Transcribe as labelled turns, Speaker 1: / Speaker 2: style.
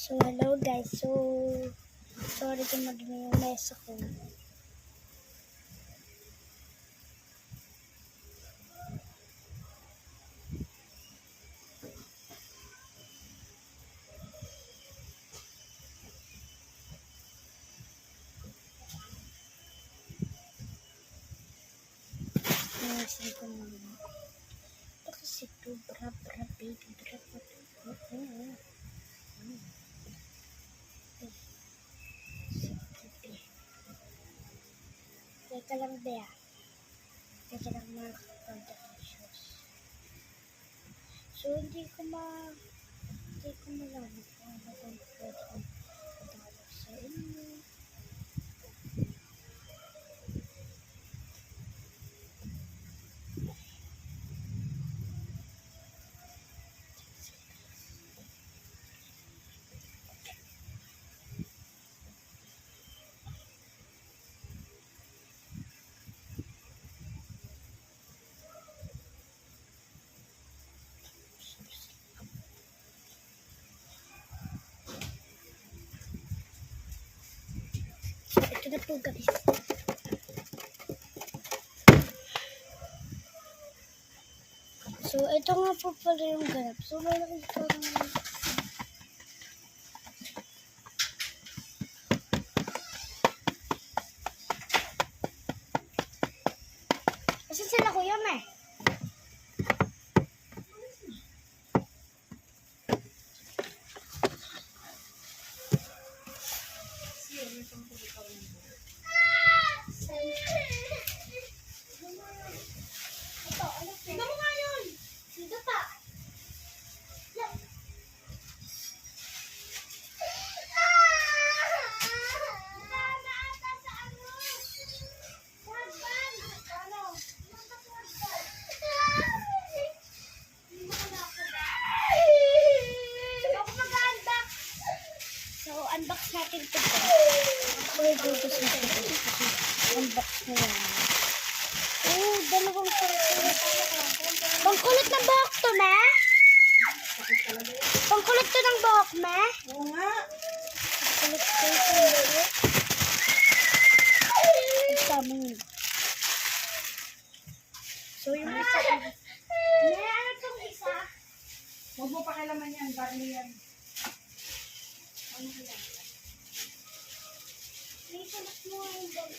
Speaker 1: So, hello guys. So, sorry kung madumi yung mesa ko. Nasin ko naman. Ito kasi ito, baby, Teka lang, Bea. Teka lang, mga contact. So, hindi ko malaman kung ano kung pwede kong patawag sa inyo. Ito na po guys. So, ito nga po pala yung ganap. So, malaki ito ng... Asan sila kuya, me?
Speaker 2: Tingnan mo nga yun!
Speaker 1: Sino pa? So, unbox natin ito. Ako yung gugus natin ito. Unbox na yan. Oh, dalawang pangkulot. Pangkulot ng buhok to, me? Pangkulot to ng buhok, me?
Speaker 2: Oo nga.
Speaker 1: Pangkulot to ng buhok. Kasama yun. So, yung isa. Me, ano itong isa?
Speaker 2: Huwag mo pakialaman yan. Barley yan. Ano yan?
Speaker 1: May salat mo yung box.